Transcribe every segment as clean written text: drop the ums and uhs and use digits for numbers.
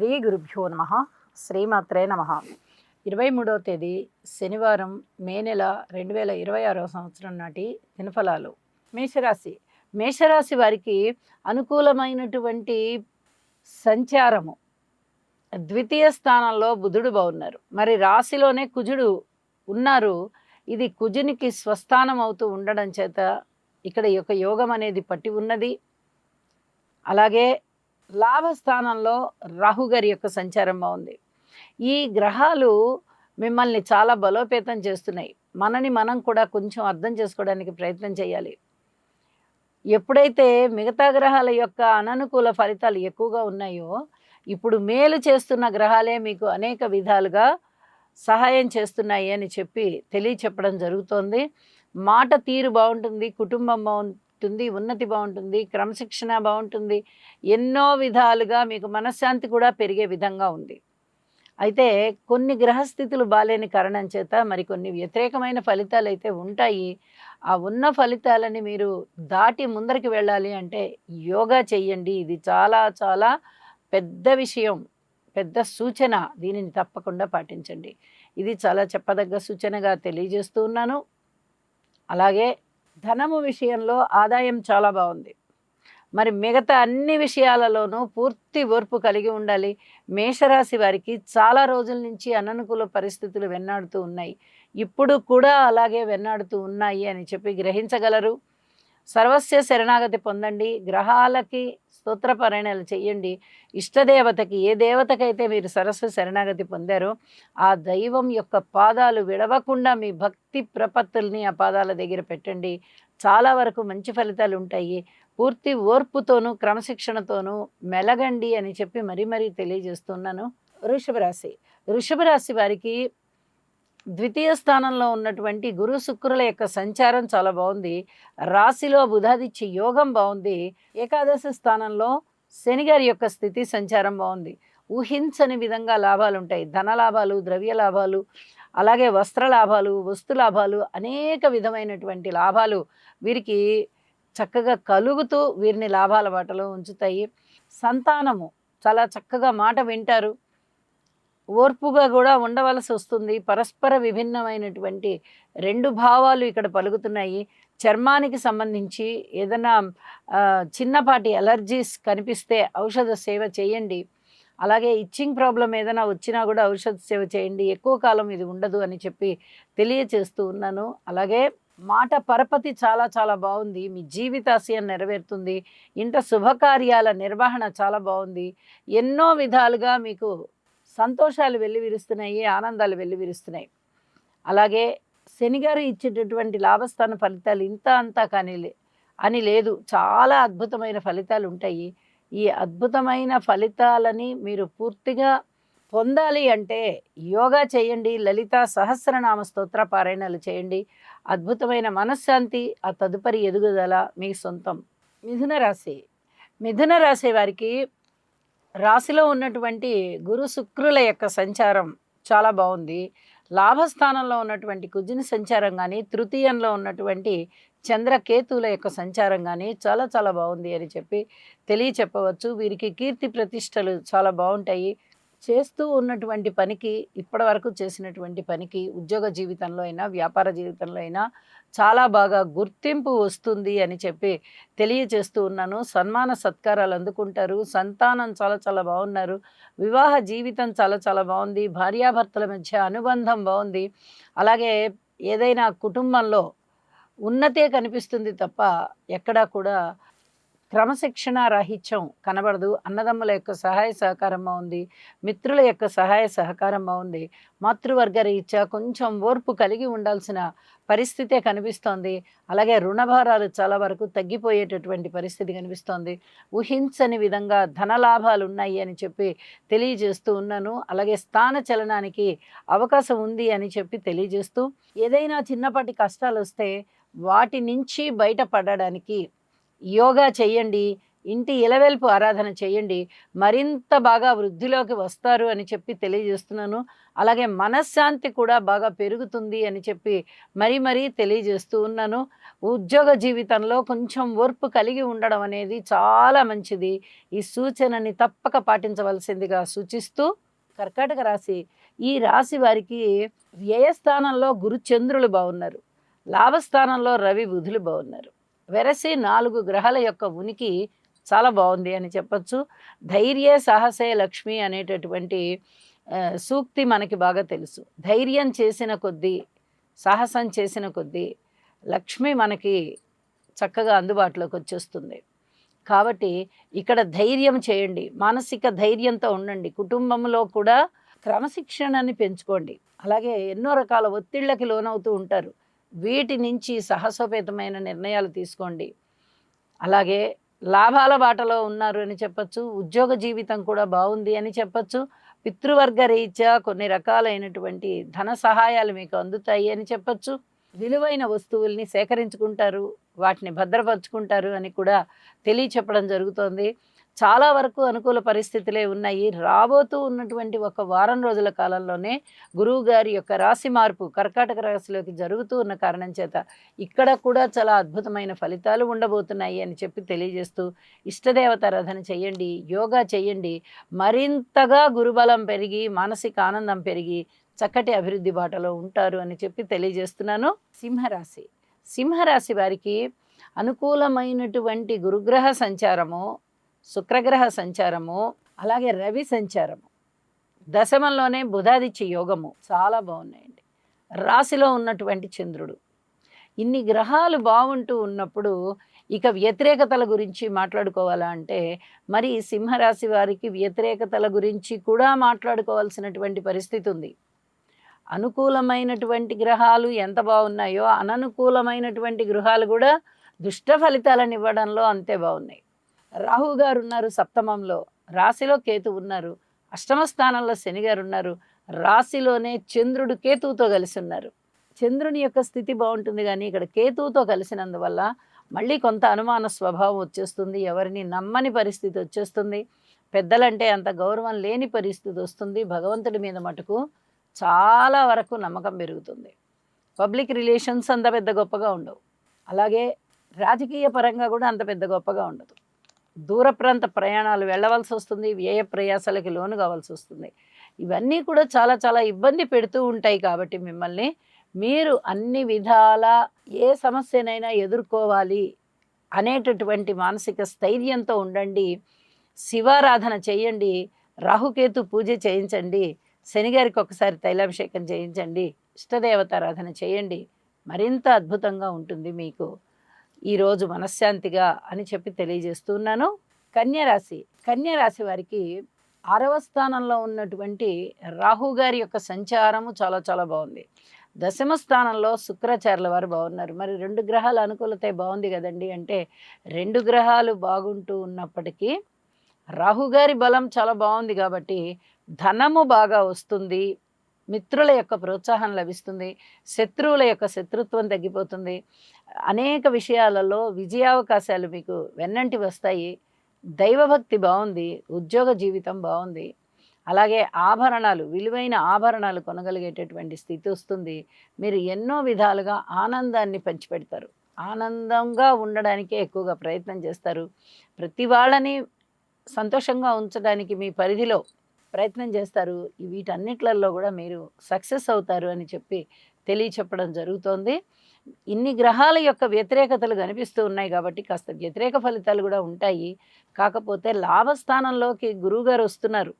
శ్రీ గురుభ్యో నమ. శ్రీమాత్రే నమ. 23వ తేదీ శనివారం, మే నెల 2026 సంవత్సరం నాటి దినఫలాలు. మేషరాశి వారికి అనుకూలమైనటువంటి సంచారము. ద్వితీయ స్థానంలో బుధుడు బాగున్నారు, మరి రాశిలోనే కుజుడు ఉన్నారు. ఇది కుజునికి స్వస్థానం అవుతూ ఉండడం చేత ఇక్కడ యొక్క యోగం అనేది పట్టి ఉన్నది. అలాగే లాభస్థానంలో రాహుగారి యొక్క సంచారం బాగుంది. ఈ గ్రహాలు మిమ్మల్ని చాలా బలోపేతం చేస్తున్నాయి. మనని మనం కూడా కొంచెం అర్థం చేసుకోవడానికి ప్రయత్నం చేయాలి. ఎప్పుడైతే మిగతా గ్రహాల యొక్క అననుకూల ఫలితాలు ఎక్కువగా ఉన్నాయో, ఇప్పుడు మేలు చేస్తున్న గ్రహాలే మీకు అనేక విధాలుగా సహాయం చేస్తున్నాయి అని చెప్పి తెలియచెప్పడం జరుగుతోంది. మాట తీరు బాగుంటుంది, కుటుంబం బాగుంటుంది, ఉన్నతి బాగుంటుంది, క్రమశిక్షణ బాగుంటుంది, ఎన్నో విధాలుగా మీకు మనశ్శాంతి కూడా పెరిగే విధంగా ఉంది. అయితే కొన్ని గ్రహస్థితులు బాలేని కారణం చేత మరికొన్ని వ్యతిరేకమైన ఫలితాలు అయితే ఉంటాయి. ఆ ఉన్న ఫలితాలని మీరు దాటి ముందరికి వెళ్ళాలి అంటే యోగా చెయ్యండి. ఇది చాలా చాలా పెద్ద విషయం, పెద్ద సూచన. దీనిని తప్పకుండా పాటించండి. ఇది చాలా చెప్పదగ్గ సూచనగా తెలియజేస్తూ ఉన్నాను. అలాగే ధనము విషయంలో ఆదాయం చాలా బాగుంది. మరి మిగతా అన్ని విషయాలలోనూ పూర్తి ఓర్పు కలిగి ఉండాలి. మేషరాశి వారికి చాలా రోజుల నుంచి అననుకూల పరిస్థితులు వెన్నాడుతూ ఉన్నాయి, ఇప్పుడు కూడా అలాగే వెన్నాడుతూ ఉన్నాయి అని చెప్పి గ్రహించగలరు. సర్వస్య శరణాగతి పొందండి. గ్రహాలకి స్తోత్రపారాయణాలు చెయ్యండి. ఇష్టదేవతకి, ఏ దేవతకైతే మీరు సరస్వ శరణాగతి పొందారో ఆ దైవం యొక్క పాదాలు విడవకుండా మీ భక్తి ప్రపత్తుల్ని ఆ పాదాల దగ్గర పెట్టండి. చాలా వరకు మంచి ఫలితాలు ఉంటాయి. పూర్తి ఓర్పుతోనూ క్రమశిక్షణతోనూ మెలగండి అని చెప్పి మరీ తెలియజేస్తున్నాను. వృషభ రాశి వారికి ద్వితీయ స్థానంలో ఉన్నటువంటి గురు శుక్రుల యొక్క సంచారం చాలా బాగుంది. రాశిలో బుధాదిత్య యోగం బాగుంది. ఏకాదశ స్థానంలో శనిగారి యొక్క స్థితి సంచారం బాగుంది. ఊహించని విధంగా లాభాలు ఉంటాయి. ధన లాభాలు, ద్రవ్య లాభాలు, అలాగే వస్త్ర లాభాలు, వస్తు లాభాలు, అనేక విధమైనటువంటి లాభాలు వీరికి చక్కగా కలుగుతూ వీరిని లాభాల బాటలో ఉంచుతాయి. సంతానము చాలా చక్కగా మాట వింటారు. ఓర్పుగా కూడా ఉండవలసి వస్తుంది. పరస్పర విభిన్నమైనటువంటి రెండు భావాలు ఇక్కడ పలుకుతున్నాయి. చర్మానికి సంబంధించి ఏదైనా చిన్నపాటి అలర్జీస్ కనిపిస్తే ఔషధ సేవ చేయండి. అలాగే ఇచ్చింగ్ ప్రాబ్లం ఏదైనా వచ్చినా కూడా ఔషధ సేవ చేయండి. ఎక్కువ కాలం ఇది ఉండదు అని చెప్పి తెలియచేస్తూ ఉన్నాను. అలాగే మాట పరపతి చాలా చాలా బాగుంది. మీ జీవితాశయం నెరవేరుతుంది. ఇంట శుభకార్యాల నిర్వహణ చాలా బాగుంది. ఎన్నో విధాలుగా మీకు సంతోషాలు వెల్లివిరుస్తున్నాయి, ఆనందాలు వెల్లివిరుస్తున్నాయి. అలాగే శనిగారు ఇచ్చేటటువంటి లాభస్థాన ఫలితాలు ఇంత అంతా కానీ అని లేదు, చాలా అద్భుతమైన ఫలితాలు ఉంటాయి. ఈ అద్భుతమైన ఫలితాలని మీరు పూర్తిగా పొందాలి అంటే యోగా చేయండి, లలిత సహస్రనామ స్తోత్ర పారాయణాలు చేయండి. అద్భుతమైన మనశ్శాంతి, ఆ తదుపరి ఎదుగుదల మీ సొంతం. మిథున రాశి వారికి రాశిలో ఉన్నటువంటి గురు శుక్రుల యొక్క సంచారం చాలా బాగుంది. లాభస్థానంలో ఉన్నటువంటి కుజుని సంచారం కానీ, తృతీయంలో ఉన్నటువంటి చంద్రకేతువుల యొక్క సంచారం కానీ చాలా చాలా బాగుంది అని చెప్పి తెలియచెప్పవచ్చు. వీరికి కీర్తి ప్రతిష్టలు చాలా బాగుంటాయి. చేస్తూ ఉన్నటువంటి పనికి, ఇప్పటి వరకు చేసినటువంటి పనికి ఉద్యోగ జీవితంలో అయినా వ్యాపార జీవితంలో అయినా చాలా బాగా గుర్తింపు వస్తుంది అని చెప్పి తెలియజేస్తూ ఉన్నాను. సన్మాన సత్కారాలు అందుకుంటారు. సంతానం చాలా చాలా బాగున్నారు. వివాహ జీవితం చాలా చాలా బాగుంది. భార్యాభర్తల మధ్య అనుబంధం బాగుంది. అలాగే ఏదైనా కుటుంబంలో ఉన్నతే కనిపిస్తుంది తప్ప ఎక్కడా కూడా క్రమశిక్షణ రాహిత్యం కనబడదు. అన్నదమ్ముల యొక్క సహాయ సహకారం బాగుంది. మిత్రుల యొక్క సహాయ సహకారం బాగుంది. మాతృవర్గ రీత్యా కొంచెం ఓర్పు కలిగి ఉండాల్సిన పరిస్థితే కనిపిస్తోంది. అలాగే రుణభారాలు చాలా వరకు తగ్గిపోయేటటువంటి పరిస్థితి కనిపిస్తోంది. ఊహించని విధంగా ధనలాభాలు ఉన్నాయి అని చెప్పి తెలియజేస్తూ ఉన్నాను. అలాగే స్థాన చలనానికి అవకాశం ఉంది అని చెప్పి తెలియజేస్తూ, ఏదైనా చిన్నపాటి కష్టాలు వస్తే వాటి నుంచి బయటపడడానికి యోగా చేయండి. ఇంటి ఇలవెల్పు ఆరాధన చేయండి. మరింత బాగా వృద్ధిలోకి వస్తారు అని చెప్పి తెలియజేస్తున్నాను. అలాగే మనశ్శాంతి కూడా బాగా పెరుగుతుంది అని చెప్పి మరీ మరీ తెలియజేస్తూ ఉన్నాను. ఉద్యోగ జీవితంలో కొంచెం ఓర్పు కలిగి ఉండడం అనేది చాలా మంచిది. ఈ సూచనని తప్పక పాటించవలసిందిగా సూచిస్తూ, కర్కాటక రాశి, ఈ రాశి వారికి వ్యయస్థానంలో గురు చంద్రులు బాగున్నారు, లాభస్థానంలో రవి బుధులు బాగున్నారు. వెరసి 4 గ్రహాల యొక్క ఉనికి చాలా బాగుంది అని చెప్పచ్చు. ధైర్యే సాహసే లక్ష్మి అనేటటువంటి సూక్తి మనకి బాగా తెలుసు. ధైర్యం చేసిన కొద్దీ, సాహసం చేసిన కొద్దీ లక్ష్మి మనకి చక్కగా అందుబాటులోకి వచ్చేస్తుంది. కాబట్టి ఇక్కడ ధైర్యం చేయండి, మానసిక ధైర్యంతో ఉండండి. కుటుంబంలో కూడా క్రమశిక్షణని పెంచుకోండి. అలాగే ఎన్నో రకాల ఒత్తిళ్ళకి లోనవుతూ ఉంటారు, వీటి నుంచి సాహసోపేతమైన నిర్ణయాలు తీసుకోండి. అలాగే లాభాల బాటలో ఉన్నారు అని చెప్పచ్చు. ఉద్యోగ జీవితం కూడా బాగుంది అని చెప్పచ్చు. పితృవర్గ రీత్యా కొన్ని రకాలైనటువంటి ధన సహాయాలు మీకు అందుతాయి అని చెప్పచ్చు. విలువైన వస్తువుల్ని సేకరించుకుంటారు, వాటిని భద్రపరుచుకుంటారు అని కూడా తెలియచెప్పడం జరుగుతోంది. చాలా వరకు అనుకూల పరిస్థితులే ఉన్నాయి. రాబోతూ ఉన్నటువంటి ఒక వారం రోజుల కాలంలోనే గురువు గారి యొక్క రాశి మార్పు కర్కాటక రాశిలోకి జరుగుతూ ఉన్న కారణం చేత ఇక్కడ కూడా చాలా అద్భుతమైన ఫలితాలు ఉండబోతున్నాయి అని చెప్పి తెలియజేస్తూ, ఇష్టదేవతారాధన చేయండి, యోగా చేయండి. మరింతగా గురుబలం పెరిగి మానసిక ఆనందం పెరిగి చక్కటి అభివృద్ధి బాటలో ఉంటారు అని చెప్పి తెలియజేస్తున్నాను. సింహరాశి, సింహరాశి వారికి అనుకూలమైనటువంటి గురుగ్రహ సంచారము, శుక్రగ్రహ సంచారము, అలాగే రవి సంచారము, దశమంలోనే బుధాదిత్య యోగము చాలా బాగున్నాయండి. రాశిలో ఉన్నటువంటి చంద్రుడు, ఇన్ని గ్రహాలు బాగుంటూ ఉన్నప్పుడు ఇక వ్యతిరేకతల గురించి మాట్లాడుకోవాలా అంటే మరి సింహరాశి వారికి వ్యతిరేకతల గురించి కూడా మాట్లాడుకోవాల్సినటువంటి పరిస్థితి ఉంది. అనుకూలమైనటువంటి గ్రహాలు ఎంత బాగున్నాయో అననుకూలమైనటువంటి గ్రహాలు కూడా దుష్ట ఫలితాలను ఇవ్వడంలో అంతే బాగున్నాయి. రాహు గారు ఉన్నారు సప్తమంలో, రాశిలో కేతు ఉన్నారు, అష్టమ స్థానంలో శని గారు ఉన్నారు, రాశిలోనే చంద్రుడు కేతువుతో కలిసి ఉన్నారు. చంద్రుని యొక్క స్థితి బాగుంటుంది, కానీ ఇక్కడ కేతువుతో కలిసినందువల్ల మళ్ళీ కొంత అనుమాన స్వభావం వచ్చేస్తుంది, ఎవరిని నమ్మని పరిస్థితి వచ్చేస్తుంది, పెద్దలంటే అంత గౌరవం లేని పరిస్థితి వస్తుంది. భగవంతుడి మీద మటుకు చాలా వరకు నమ్మకం పెరుగుతుంది. పబ్లిక్ రిలేషన్స్ అంత పెద్ద గొప్పగా ఉండవు, అలాగే రాజకీయ పరంగా కూడా అంత పెద్ద గొప్పగా ఉండదు. దూర ప్రాంత ప్రయాణాలు వెళ్ళవలసి వస్తుంది, వ్యయ ప్రయాసాలకి లోను కావాల్సి వస్తుంది. ఇవన్నీ కూడా చాలా చాలా ఇబ్బంది పెడుతూ ఉంటాయి. కాబట్టి మిమ్మల్ని మీరు అన్ని విధాల ఏ సమస్యనైనా ఎదుర్కోవాలి అనేటటువంటి మానసిక స్థైర్యంతో ఉండండి. శివారాధన చేయండి, రాహుకేతు పూజ చేయించండి, శనిగారికి ఒకసారి తైలాభిషేకం చేయించండి, ఇష్టదేవతారాధన చేయండి. మరింత అద్భుతంగా ఉంటుంది మీకు ఈరోజు మనశ్శాంతిగా అని చెప్పి తెలియజేస్తున్నాను. కన్యరాశి, కన్యరాశి వారికి 6వ స్థానంలో ఉన్నటువంటి రాహు గారి యొక్క సంచారము చాలా చాలా బాగుంది. దశమ స్థానంలో శుక్రాచార్యుల వారు బాగున్నారు. మరి 2 గ్రహాల అనుకూలత బాగుంది కదండి అంటే 2 గ్రహాలు బాగుంటూ ఉన్నప్పటికీ రాహుగారి బలం చాలా బాగుంది కాబట్టి ధనము బాగా వస్తుంది, మిత్రుల యొక్క ప్రోత్సాహం లభిస్తుంది, శత్రువుల యొక్క శత్రుత్వం తగ్గిపోతుంది, అనేక విషయాలలో విజయావకాశాలు మీకు వెన్నంటి వస్తాయి. దైవభక్తి బాగుంది, ఉద్యోగ జీవితం బాగుంది, అలాగే ఆభరణాలు, విలువైన ఆభరణాలు కొనగలిగేటటువంటి స్థితి వస్తుంది. మీరు ఎన్నో విధాలుగా ఆనందాన్ని పంచిపెడతారు, ఆనందంగా ఉండడానికే ఎక్కువగా ప్రయత్నం చేస్తారు. ప్రతి వాళ్ళని సంతోషంగా ఉంచడానికి మీ పరిధిలో ప్రయత్నం చేస్తారు. వీటన్నిట్లలో కూడా మీరు సక్సెస్ అవుతారు అని చెప్పి తెలియచెప్పడం జరుగుతోంది. ఇన్ని గ్రహాల యొక్క వ్యతిరేకతలు కనిపిస్తూ ఉన్నాయి కాబట్టి కాస్త వ్యతిరేక ఫలితాలు కూడా ఉంటాయి. కాకపోతే లాభస్థానంలోకి గురువుగారు వస్తున్నారు,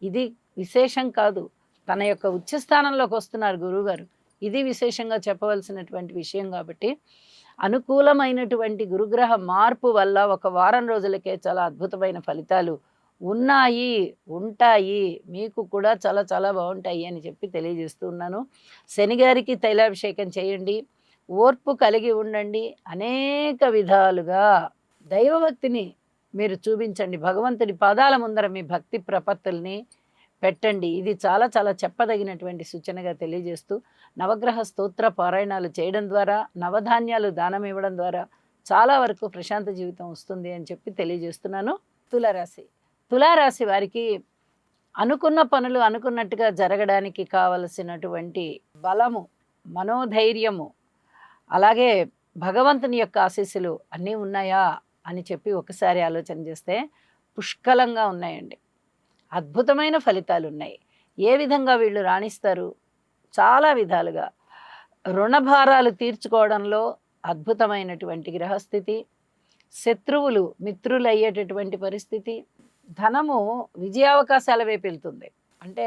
ఇది విశేషం కాదు. తన యొక్క ఉచ్చస్థానంలోకి వస్తున్నారు గురువుగారు, ఇది విశేషంగా చెప్పవలసినటువంటి విషయం. కాబట్టి అనుకూలమైనటువంటి గురుగ్రహ మార్పు వల్ల ఒక వారం రోజులకే చాలా అద్భుతమైన ఫలితాలు ఉన్నాయి, ఉంటాయి, మీకు కూడా చాలా చాలా బాగుంటాయి అని చెప్పి తెలియజేస్తూ ఉన్నాను. శనిగారికి తైలాభిషేకం చేయండి, ఓర్పు కలిగి ఉండండి, అనేక విధాలుగా దైవభక్తిని మీరు చూపించండి, భగవంతుడి పాదాల ముందర మీ భక్తి ప్రపత్తుల్ని పెట్టండి. ఇది చాలా చాలా చెప్పదగినటువంటి సూచనగా తెలియజేస్తూ నవగ్రహ స్తోత్ర పారాయణాలు చేయడం ద్వారా, నవధాన్యాలు దానం ఇవ్వడం ద్వారా చాలా వరకు ప్రశాంత జీవితం వస్తుంది అని చెప్పి తెలియజేస్తున్నాను. తులారాశి, తులారాశి వారికి అనుకున్న పనులు అనుకున్నట్టుగా జరగడానికి కావలసినటువంటి బలము, మనోధైర్యము, అలాగే భగవంతుని యొక్క ఆశీస్సులు అన్నీ ఉన్నాయా అని చెప్పి ఒకసారి ఆలోచన చేస్తే పుష్కలంగా ఉన్నాయండి. అద్భుతమైన ఫలితాలు ఉన్నాయి. ఏ విధంగా వీళ్ళు రాణిస్తారు? చాలా విధాలుగా. రుణభారాలు తీర్చుకోవడంలో అద్భుతమైనటువంటి గ్రహస్థితి, శత్రువులు మిత్రులయ్యేటటువంటి పరిస్థితి, ధనము విజయావకాశాల వైపు వెళ్తుంది. అంటే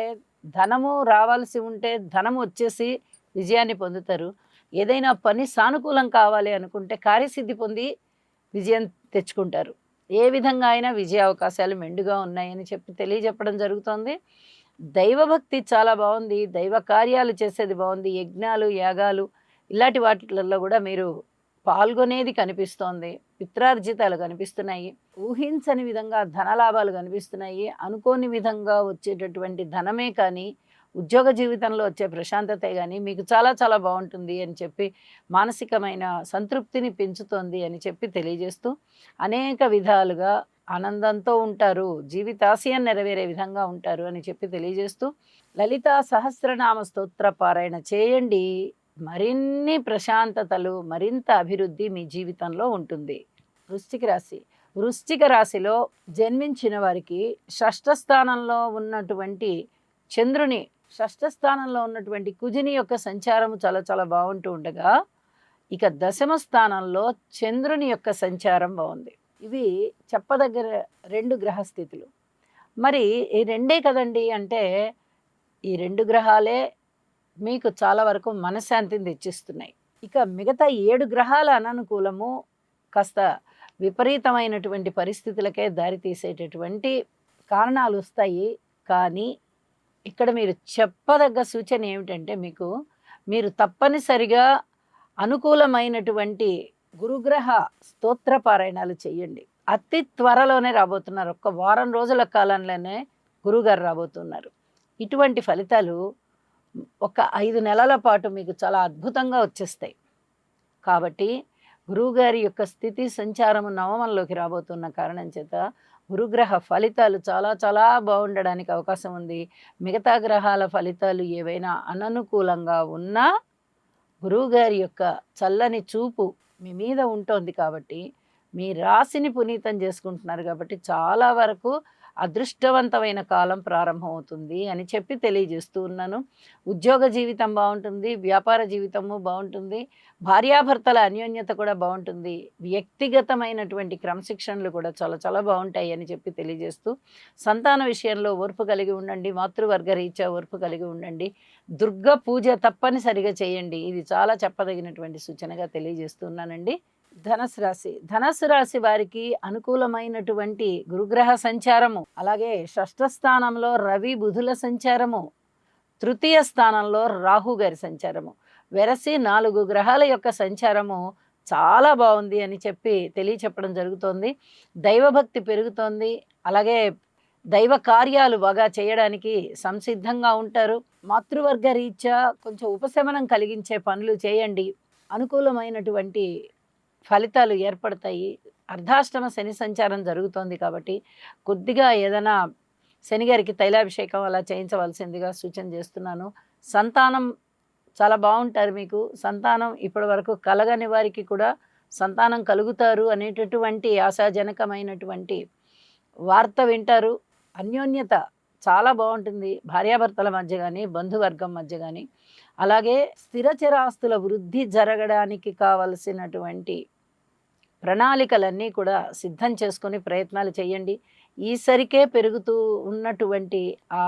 ధనము రావాల్సి ఉంటే ధనము వచ్చేసి విజయాన్ని పొందుతారు. ఏదైనా పని సానుకూలం కావాలి అనుకుంటే కార్యసిద్ధి పొంది విజయం తెచ్చుకుంటారు. ఏ విధంగా అయినా విజయ అవకాశాలు మెండుగా ఉన్నాయని చెప్పి తెలియజెప్పడం జరుగుతోంది. దైవభక్తి చాలా బాగుంది. దైవ కార్యాలు చేసేది బాగుంది. యజ్ఞాలు, యాగాలు ఇలాంటి వాటిలలో కూడా మీరు పాల్గొనేది కనిపిస్తోంది. పిత్రార్జితాలు కనిపిస్తున్నాయి. ఊహించని విధంగా ధనలాభాలు కనిపిస్తున్నాయి. అనుకోని విధంగా వచ్చేటటువంటి ధనమే కానీ ఉద్యోగ జీవితంలో వచ్చే ప్రశాంతతే కానీ మీకు చాలా చాలా బాగుంటుంది అని చెప్పి మానసికమైన సంతృప్తిని పెంచుతోంది అని చెప్పి తెలియజేస్తూ అనేక విధాలుగా ఆనందంతో ఉంటారు, జీవితాశయం నెరవేరే విధంగా ఉంటారు అని చెప్పి తెలియజేస్తూ లలితా సహస్రనామ స్తోత్ర పారాయణ చేయండి. మరిన్ని ప్రశాంతతలు, మరింత అభివృద్ధి మీ జీవితంలో ఉంటుంది. వృశ్చిక రాశి. వృశ్చిక రాశిలో జన్మించిన వారికి షష్ఠ స్థానంలో ఉన్నటువంటి చంద్రుని, షష్ఠ స్థానంలో ఉన్నటువంటి కుజుని యొక్క సంచారము చాలా చాలా బాగుంటూ ఉండగా ఇక దశమ స్థానంలో చంద్రుని యొక్క సంచారం బాగుంది. ఇవి చెప్పదగ్గర 2 గ్రహస్థితులు. మరి ఈ రెండే కదండి అంటే ఈ 2 గ్రహాలే మీకు చాలా వరకు మనశ్శాంతిని తెచ్చిస్తున్నాయి. ఇక మిగతా 7 గ్రహాల అననుకూలము కాస్త విపరీతమైనటువంటి పరిస్థితులకే దారితీసేటటువంటి కారణాలు వస్తాయి. కానీ ఇక్కడ మీరు చెప్పదగ్గ సూచన ఏమిటంటే మీరు తప్పనిసరిగా అనుకూలమైనటువంటి గురుగ్రహ స్తోత్ర పారాయణాలు చేయండి. అతి త్వరలోనే రాబోతున్నారు. ఒక్క వారం రోజుల కాలంలోనే గురుగారు రాబోతున్నారు. ఇటువంటి ఫలితాలు ఒక 5 నెలల పాటు మీకు చాలా అద్భుతంగా వచ్చేస్తాయి. కాబట్టి గురువుగారి యొక్క స్థితి సంచారము నవమంలోకి రాబోతున్న కారణం చేత గురుగ్రహ ఫలితాలు చాలా చాలా బాగుండడానికి అవకాశం ఉంది. మిగతా గ్రహాల ఫలితాలు ఏవైనా అననుకూలంగా ఉన్నా గురువుగారి యొక్క చల్లని చూపు మీ మీద ఉంటుంది కాబట్టి మీ రాశిని పునీతం చేసుకుంటున్నారు కాబట్టి చాలా వరకు అదృష్టవంతమైన కాలం ప్రారంభమవుతుంది అని చెప్పి తెలియజేస్తూ ఉన్నాను. ఉద్యోగ జీవితం బాగుంటుంది, వ్యాపార జీవితము బాగుంటుంది, భార్యాభర్తల అన్యోన్యత కూడా బాగుంటుంది, వ్యక్తిగతమైనటువంటి క్రమశిక్షణలు కూడా చాలా చాలా బాగుంటాయి అని చెప్పి తెలియజేస్తూ సంతాన విషయంలో ఓర్పు కలిగి ఉండండి, మాతృవర్గ రీత్యా ఓర్పు కలిగి ఉండండి, దుర్గ పూజ తప్పనిసరిగా చేయండి. ఇది చాలా చెప్పదగినటువంటి సూచనగా తెలియజేస్తున్నానండి. ధనస్సు రాశి. ధనస్సు రాశి వారికి అనుకూలమైనటువంటి గురుగ్రహ సంచారము, అలాగే షష్ఠ స్థానంలో రవి బుధుల సంచారము, తృతీయ స్థానంలో రాహు గారి సంచారము, వెరసి 4 గ్రహాల యొక్క సంచారము చాలా బాగుంది అని చెప్పి తెలియచెప్పడం జరుగుతోంది. దైవభక్తి పెరుగుతోంది. అలాగే దైవ కార్యాలు బాగా చేయడానికి సంసిద్ధంగా ఉంటారు. మాతృవర్గ రీత్యా కొంచెం ఉపశమనం కలిగించే పనులు చేయండి. అనుకూలమైనటువంటి ఫలితాలు ఏర్పడతాయి. అర్ధాష్టమ శని సంచారం జరుగుతోంది కాబట్టి కొద్దిగా ఏదైనా శనిగారికి తైలాభిషేకం అలా చేయించవలసిందిగా సూచన చేస్తున్నాను. సంతానం చాలా బాగుంటారు. మీకు సంతానం ఇప్పటి వరకు కలగని వారికి కూడా సంతానం కలుగుతారు అనేటటువంటి ఆశాజనకమైనటువంటి వార్త వింటారు. అన్యోన్యత చాలా బాగుంటుంది భార్యాభర్తల మధ్య కానీ బంధువర్గం మధ్య కానీ. అలాగే స్థిరచరాస్తుల వృద్ధి జరగడానికి కావలసినటువంటి ప్రణాళికలన్నీ కూడా సిద్ధం చేసుకొని ప్రయత్నాలు చేయండి. ఈసరికే పెరుగుతూ ఉన్నటువంటి ఆ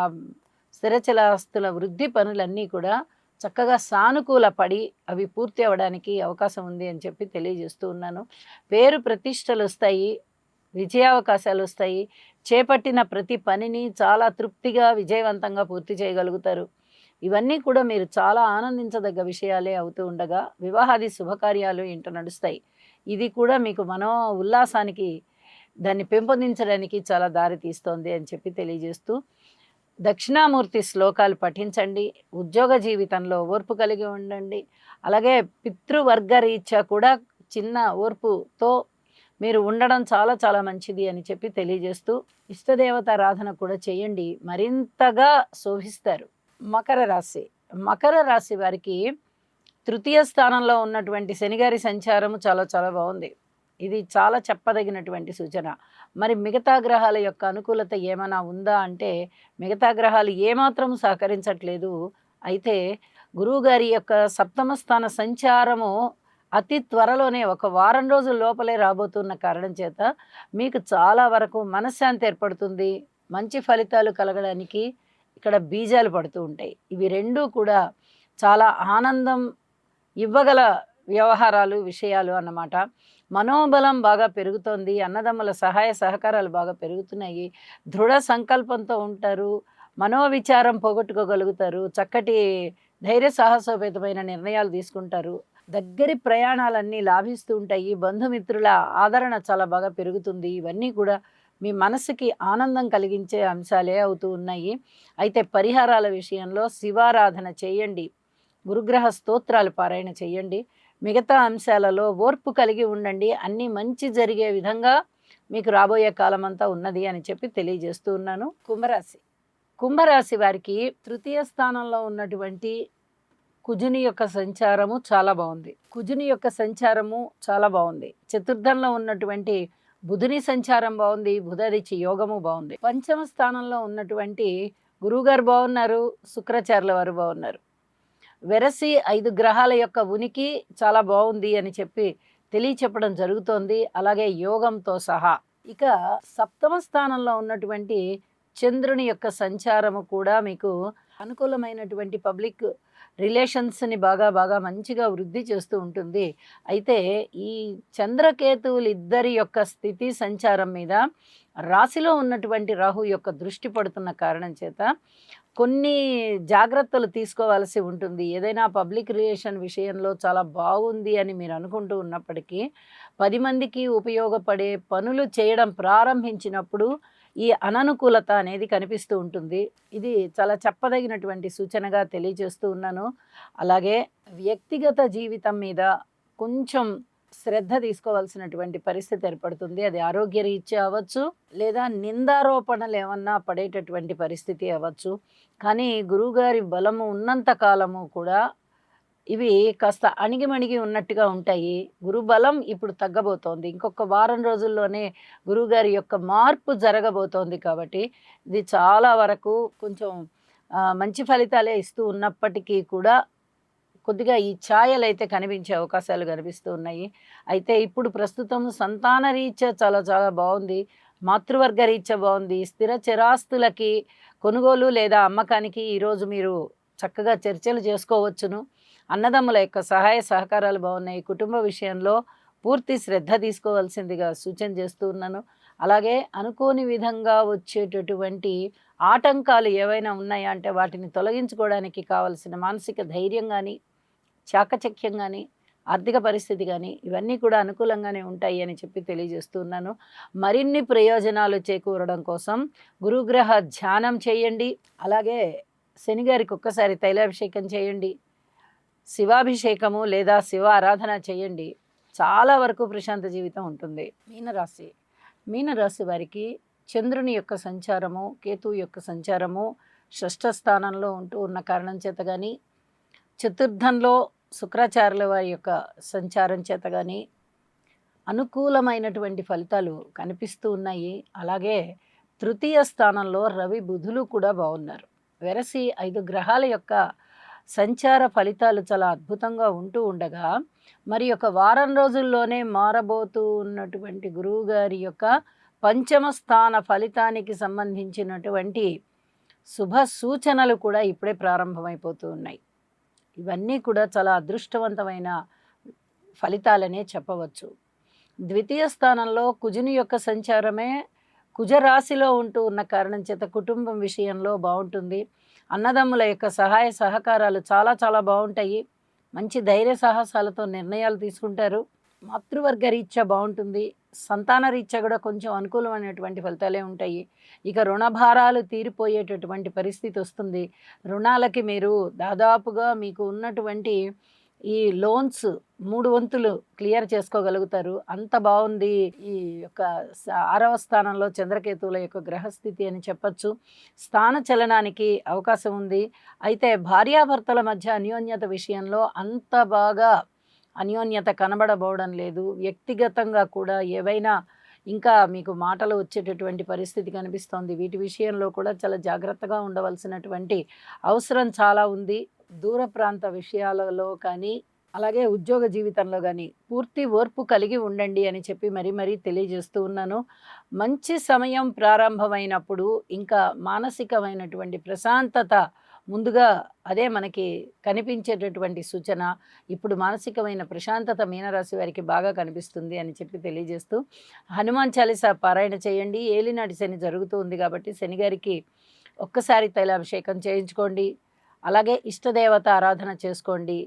స్థిరచరాస్తుల వృద్ధి పనులన్నీ కూడా చక్కగా సానుకూల పడి అవి పూర్తి అవ్వడానికి అవకాశం ఉంది అని చెప్పి తెలియజేస్తూ ఉన్నాను. పేరు ప్రతిష్టలు వస్తాయి, విజయావకాశాలు వస్తాయి. చేపట్టిన ప్రతి పనిని చాలా తృప్తిగా విజయవంతంగా పూర్తి చేయగలుగుతారు. ఇవన్నీ కూడా మీరు చాలా ఆనందించదగ్గ విషయాలే అవుతూ ఉండగా వివాహాది శుభకార్యాలు ఇంట నడుస్తాయి. ఇది కూడా మీకు మనో ఉల్లాసానికి దాన్ని పెంపొందించడానికి చాలా దారి తీస్తోంది అని చెప్పి తెలియజేస్తూ దక్షిణామూర్తి శ్లోకాలు పఠించండి. ఉద్యోగ జీవితంలో ఓర్పు కలిగి ఉండండి. అలాగే పితృవర్గ రీత్యా కూడా చిన్న ఓర్పుతో మీరు ఉండడం చాలా చాలా మంచిది అని చెప్పి తెలియజేస్తూ, ఇష్టదేవతారాధన కూడా చేయండి, మరింతగా శోభిస్తారు. మకర రాశి. మకర రాశి వారికి తృతీయ స్థానంలో ఉన్నటువంటి శనిగారి సంచారము చాలా చాలా బాగుంది. ఇది చాలా చెప్పదగినటువంటి సూచన. మరి మిగతా గ్రహాల యొక్క అనుకూలత ఏమైనా ఉందా అంటే, మిగతా గ్రహాలు ఏమాత్రం సహకరించట్లేదు. అయితే గురువుగారి యొక్క సప్తమ స్థాన సంచారము అతి త్వరలోనే ఒక వారం రోజుల లోపలే రాబోతున్న కారణం చేత మీకు చాలా వరకు మనశ్శాంతి ఏర్పడుతుంది. మంచి ఫలితాలు కలగడానికి ఇక్కడ బీజాలు పడుతూ ఉంటాయి. ఇవి రెండూ కూడా చాలా ఆనందం ఇవ్వగల వ్యవహారాలు, విషయాలు అన్నమాట. మనోబలం బాగా పెరుగుతోంది. అన్నదమ్ముల సహాయ సహకారాలు బాగా పెరుగుతున్నాయి. దృఢ సంకల్పంతో ఉంటారు. మనోవిచారం పోగొట్టుకోగలుగుతారు. చక్కటి ధైర్య సాహసోపేతమైన నిర్ణయాలు తీసుకుంటారు. దగ్గరి ప్రయాణాలన్నీ లాభిస్తూ ఉంటాయి. బంధుమిత్రుల ఆదరణ చాలా బాగా పెరుగుతుంది. ఇవన్నీ కూడా మీ మనసుకి ఆనందం కలిగించే అంశాలే అవుతూ ఉన్నాయి. అయితే పరిహారాల విషయంలో శివారాధన చేయండి, గురుగ్రహ స్తోత్రాలు పారాయణ చేయండి. మిగతా అంశాలలో ఓర్పు కలిగి ఉండండి. అన్నీ మంచి జరిగే విధంగా మీకు రాబోయే కాలం అంతా ఉన్నది అని చెప్పి తెలియజేస్తూ ఉన్నాను. కుంభరాశి. కుంభరాశి వారికి తృతీయ స్థానంలో ఉన్నటువంటి కుజుని యొక్క సంచారము చాలా బాగుంది. కుజుని యొక్క సంచారము చాలా బాగుంది. చతుర్థంలో ఉన్నటువంటి బుధుని సంచారం బాగుంది. బుధదిచి యోగము బాగుంది. పంచమ స్థానంలో ఉన్నటువంటి గురువుగారు బాగున్నారు. శుక్రాచార్యుల వారు బాగున్నారు. వెరసి 5 గ్రహాల యొక్క ఉనికి చాలా బాగుంది అని చెప్పి తెలియచెప్పడం జరుగుతోంది. అలాగే యోగంతో సహా. ఇక సప్తమ స్థానంలో ఉన్నటువంటి చంద్రుని యొక్క సంచారము కూడా మీకు అనుకూలమైనటువంటి పబ్లిక్ రిలేషన్స్ని బాగా మంచిగా వృద్ధి చేస్తూ ఉంటుంది. అయితే ఈ చంద్రకేతువులు ఇద్దరి యొక్క స్థితి సంచారం మీద రాశిలో ఉన్నటువంటి రాహు యొక్క దృష్టి పడుతున్న కారణం చేత కొన్ని జాగ్రత్తలు తీసుకోవాల్సి ఉంటుంది. ఏదైనా పబ్లిక్ రిలేషన్ విషయంలో చాలా బాగుంది అని మీరు అనుకుంటూ ఉన్నప్పటికీ 10 మందికి ఉపయోగపడే పనులు చేయడం ప్రారంభించినప్పుడు ఈ అననుకూలత అనేది కనిపిస్తూ ఉంటుంది. ఇది చాలా చెప్పదగినటువంటి సూచనగా తెలియజేస్తూ ఉన్నాను. అలాగే వ్యక్తిగత జీవితం మీద కొంచెం శ్రద్ధ తీసుకోవాల్సినటువంటి పరిస్థితి ఏర్పడుతుంది. అది ఆరోగ్యరీత్యా అవ్వచ్చు, లేదా నిందారోపణలు ఏమన్నా పడేటటువంటి పరిస్థితి అవ్వచ్చు. కానీ గురువుగారి బలము ఉన్నంత కాలము కూడా ఇవి కాస్త అణిగిమణిగి ఉన్నట్టుగా ఉంటాయి. గురుబలం ఇప్పుడు తగ్గబోతోంది. ఇంకొక వారం రోజుల్లోనే గురువుగారి యొక్క మార్పు జరగబోతోంది కాబట్టి ఇది చాలా వరకు కొంచెం మంచి ఫలితాలే ఇస్తూ ఉన్నప్పటికీ కూడా కొద్దిగా ఈ ఛాయలైతే కనిపించే అవకాశాలు కనిపిస్తూ ఉన్నాయి. అయితే ఇప్పుడు ప్రస్తుతం సంతాన రీత్యా చాలా చాలా బాగుంది. మాతృవర్గ రీత్యా బాగుంది. స్థిర చిరాస్తులకి కొనుగోలు లేదా అమ్మకానికి ఈరోజు మీరు చక్కగా చర్చలు చేసుకోవచ్చును. అన్నదమ్ముల యొక్క సహాయ సహకారాలు బాగున్నాయి. కుటుంబ విషయంలో పూర్తి శ్రద్ధ తీసుకోవాల్సిందిగా సూచన చేస్తూ ఉన్నాను. అలాగే అనుకోని విధంగా వచ్చేటటువంటి ఆటంకాలు ఏవైనా ఉన్నాయా అంటే వాటిని తొలగించుకోవడానికి కావలసిన మానసిక ధైర్యం కానీ, చాకచక్యం కానీ, ఆర్థిక పరిస్థితి కానీ ఇవన్నీ కూడా అనుకూలంగానే ఉంటాయి అని చెప్పి తెలియజేస్తూ ఉన్నాను. మరిన్ని ప్రయోజనాలు చేకూరడం కోసం గురుగ్రహ ధ్యానం చేయండి. అలాగే శనిగారికి ఒక్కసారి తైలాభిషేకం చేయండి. శివాభిషేకము లేదా శివ ఆరాధన చేయండి. చాలా వరకు ప్రశాంత జీవితం ఉంటుంది. మీనరాశి. మీనరాశి వారికి చంద్రుని యొక్క సంచారము, కేతువు యొక్క సంచారము షష్ఠ స్థానంలో ఉంటూ ఉన్న కారణం చేత కానీ, చతుర్థంలో శుక్రాచార్యుల వారి యొక్క సంచారం చేత కానీ అనుకూలమైనటువంటి ఫలితాలు కనిపిస్తూ ఉన్నాయి. అలాగే తృతీయ స్థానంలో రవి బుధులు కూడా బాగున్నారు. వెరసి 5 గ్రహాల యొక్క సంచార ఫలితాలు చాలా అద్భుతంగా ఉంటూ ఉండగా మరి ఒక వారం రోజుల్లోనే మారబోతూ ఉన్నటువంటి గురువు గారి యొక్క పంచమ స్థాన ఫలితానికి సంబంధించినటువంటి శుభ సూచనలు కూడా ఇప్పుడే ప్రారంభమైపోతూ ఉన్నాయి. ఇవన్నీ కూడా చాలా అదృష్టవంతమైన ఫలితాలనే చెప్పవచ్చు. ద్వితీయ స్థానంలో కుజుని యొక్క సంచారమే కుజరాశిలో ఉంటూ ఉన్న కారణం చేత కుటుంబం విషయంలో బాగుంటుంది. అన్నదమ్ముల యొక్క సహాయ సహకారాలు చాలా చాలా బాగుంటాయి. మంచి ధైర్య సాహసాలతో నిర్ణయాలు తీసుకుంటారు. మాతృవర్గ రీత్యా బాగుంటుంది. సంతాన రీత్యా కూడా కొంచెం అనుకూలమైనటువంటి ఫలితాలే ఉంటాయి. ఇక రుణభారాలు తీరిపోయేటటువంటి పరిస్థితి వస్తుంది. రుణాలకి మీరు దాదాపుగా మీకు ఉన్నటువంటి ఈ లోన్స్ 3 వంతులు క్లియర్ చేసుకోగలుగుతారు. అంత బావుంది. ఈ యొక్క 6వ స్థానంలో చంద్రకేతువుల యొక్క గ్రహస్థితి అని చెప్పొచ్చు. స్థాన చలనానికి అవకాశం ఉంది. అయితే భార్యాభర్తల మధ్య అన్యోన్యత విషయంలో అంత బాగా అన్యోన్యత కనబడబోవడం లేదు. వ్యక్తిగతంగా కూడా ఏవైనా ఇంకా మీకు మాటలు వచ్చేటటువంటి పరిస్థితి కనిపిస్తోంది. వీటి విషయంలో కూడా చాలా జాగ్రత్తగా ఉండవలసినటువంటి అవసరం చాలా ఉంది. దూర ప్రాంత విషయాలలో కానీ, అలాగే ఉద్యోగ జీవితంలో గానీ పూర్తి ఓర్పు కలిగి ఉండండి అని చెప్పి మరీ తెలియజేస్తూ ఉన్నాను. మంచి సమయం ప్రారంభమైనప్పుడు ఇంకా మానసికమైనటువంటి ప్రశాంతత ముందుగా అదే మనకి కనిపించేటటువంటి సూచన. ఇప్పుడు మానసికమైన ప్రశాంతత మీనరాశి వారికి బాగా కనిపిస్తుంది అని చెప్పి తెలియజేస్తూ, హనుమాన్ చాలీసా పారాయణ చేయండి. ఏలినాటి శని జరుగుతూ ఉంది కాబట్టి శనిగారికి ఒక్కసారి తైలాభిషేకం చేయించుకోండి. అలాగే ఇష్టదేవత ఆరాధన చేసుకోండి.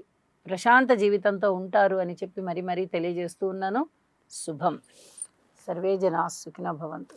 ప్రశాంత జీవితంతో ఉంటారు అని చెప్పి మరీ తెలియజేస్తూ ఉన్నాను. శుభం. సర్వే జనా సుఖినో భవంతు.